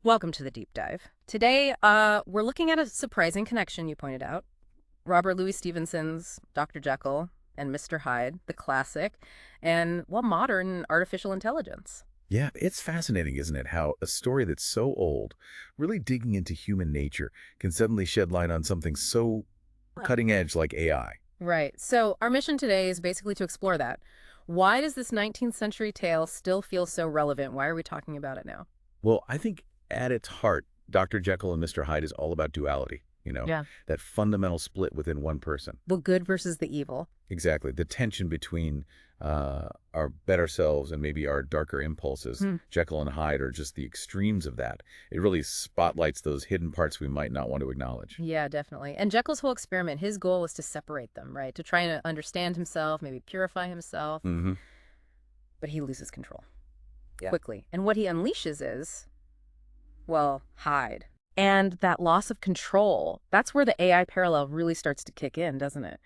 Welcome to the deep dive. Today, we're looking at a surprising connection you pointed out. Robert Louis Stevenson's Dr. Jekyll and Mr. Hyde, the classic, and, well, modern artificial intelligence. Yeah, it's fascinating, isn't it, how a story that's so old, really digging into human nature, can suddenly shed light on something so cutting edge like AI. Right. So our mission today is basically to explore that. Why does this 19th century tale still feel so relevant? Why are we talking about it now? Well, I think at its heart, Dr. Jekyll and Mr. Hyde is all about duality, Yeah. that fundamental split within one person. The good versus the evil. Exactly. The tension between our better selves and maybe our darker impulses. Jekyll and Hyde are just the extremes of that. It really spotlights those hidden parts we might not want to acknowledge. Yeah, definitely. And Jekyll's whole experiment, his goal was to separate them, right? To try and understand himself, maybe purify himself. Mm-hmm. But he loses control Yeah. quickly. And what he unleashes is, well, Hyde. And that loss of control, that's where the AI parallel really starts to kick in, doesn't it?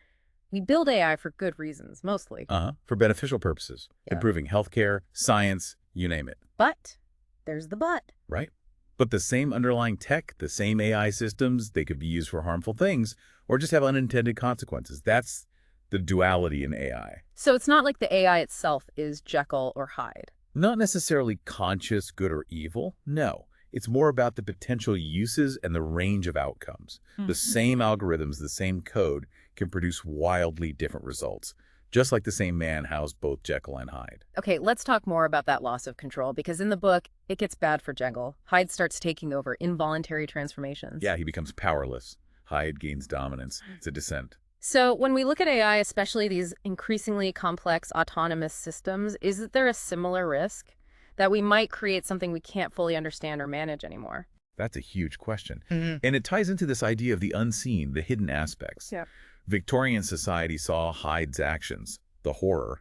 We build AI for good reasons, mostly. For beneficial purposes. Yeah. Improving healthcare, science, you name it. But there's the but. Right? But the same underlying tech, the same AI systems, they could be used for harmful things or just have unintended consequences. That's the duality in AI. So it's not like the AI itself is Jekyll or Hyde. Not necessarily conscious good or evil, no. It's more about the potential uses and the range of outcomes. The same algorithms, the same code can produce wildly different results, just like the same man housed both Jekyll and Hyde. Okay, let's talk more about that loss of control, because in the book, it gets bad for Jekyll. Hyde starts taking over involuntary transformations. Yeah, he becomes powerless. Hyde gains dominance. It's a descent. So when we look at AI, especially these increasingly complex autonomous systems, is there a similar risk that we might create something we can't fully understand or manage anymore? That's a huge question. And it ties into this idea of the unseen, the hidden aspects. Yeah. Victorian society saw Hyde's actions, the horror,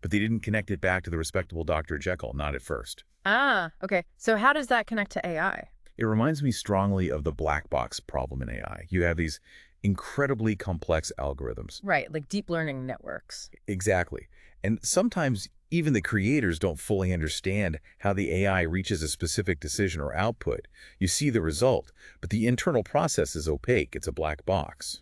but they didn't connect it back to the respectable Dr. Jekyll, not at first. Ah, okay. So how does that connect to AI? It reminds me strongly of the black box problem in AI. You have these incredibly complex algorithms. Right, like deep learning networks. Exactly. And sometimes even the creators don't fully understand how the AI reaches a specific decision or output. You see the result, but the internal process is opaque. It's a black box.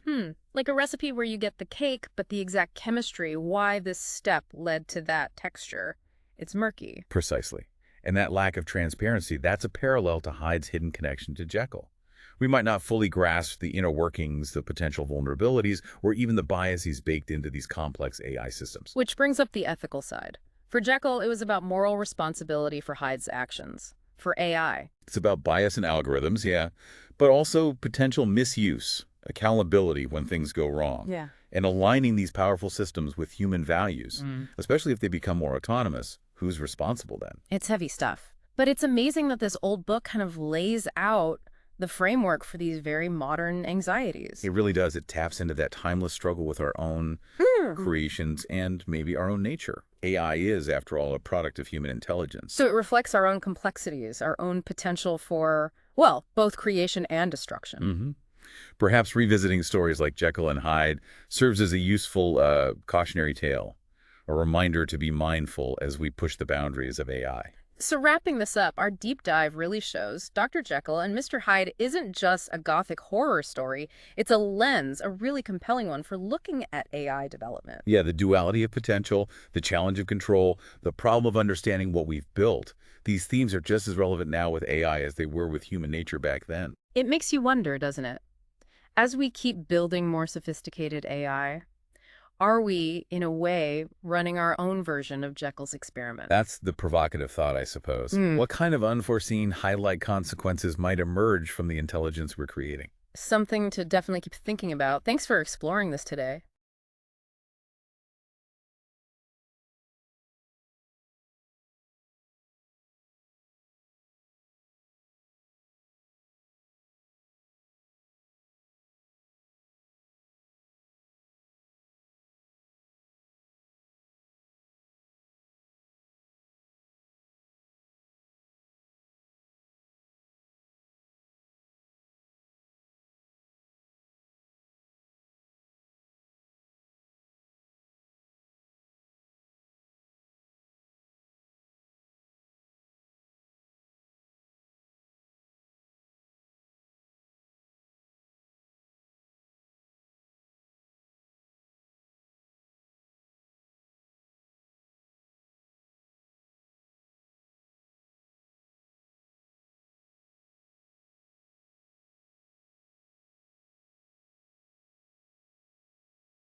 Like a recipe where you get the cake, but the exact chemistry, why this step led to that texture, it's murky. Precisely. And that lack of transparency, that's a parallel to Hyde's hidden connection to Jekyll. We might not fully grasp the inner workings, the potential vulnerabilities, or even the biases baked into these complex AI systems. Which brings up the ethical side. For Jekyll, it was about moral responsibility for Hyde's actions. For AI, It's about bias in algorithms, yeah, but also potential misuse, accountability when things go wrong, yeah. and aligning these powerful systems with human values, especially if they become more autonomous. Who's responsible then? It's heavy stuff. But it's amazing that this old book kind of lays out the framework for these very modern anxieties. It really does. It taps into that timeless struggle with our own creations and maybe our own nature. AI is, after all, a product of human intelligence. So it reflects our own complexities, our own potential for, well, both creation and destruction. Perhaps revisiting stories like Jekyll and Hyde serves as a useful cautionary tale, a reminder to be mindful as we push the boundaries of AI. So wrapping this up, our deep dive really shows Dr. Jekyll and Mr. Hyde isn't just a gothic horror story. It's a lens, a really compelling one, for looking at AI development. Yeah, the duality of potential, the challenge of control, the problem of understanding what we've built. These themes are just as relevant now with AI as they were with human nature back then. It makes you wonder, doesn't it? As we keep building more sophisticated AI, are we, in a way, running our own version of Jekyll's experiment? That's the provocative thought, I suppose. What kind of unforeseen highlight consequences might emerge from the intelligence we're creating? Something to definitely keep thinking about. Thanks for exploring this today.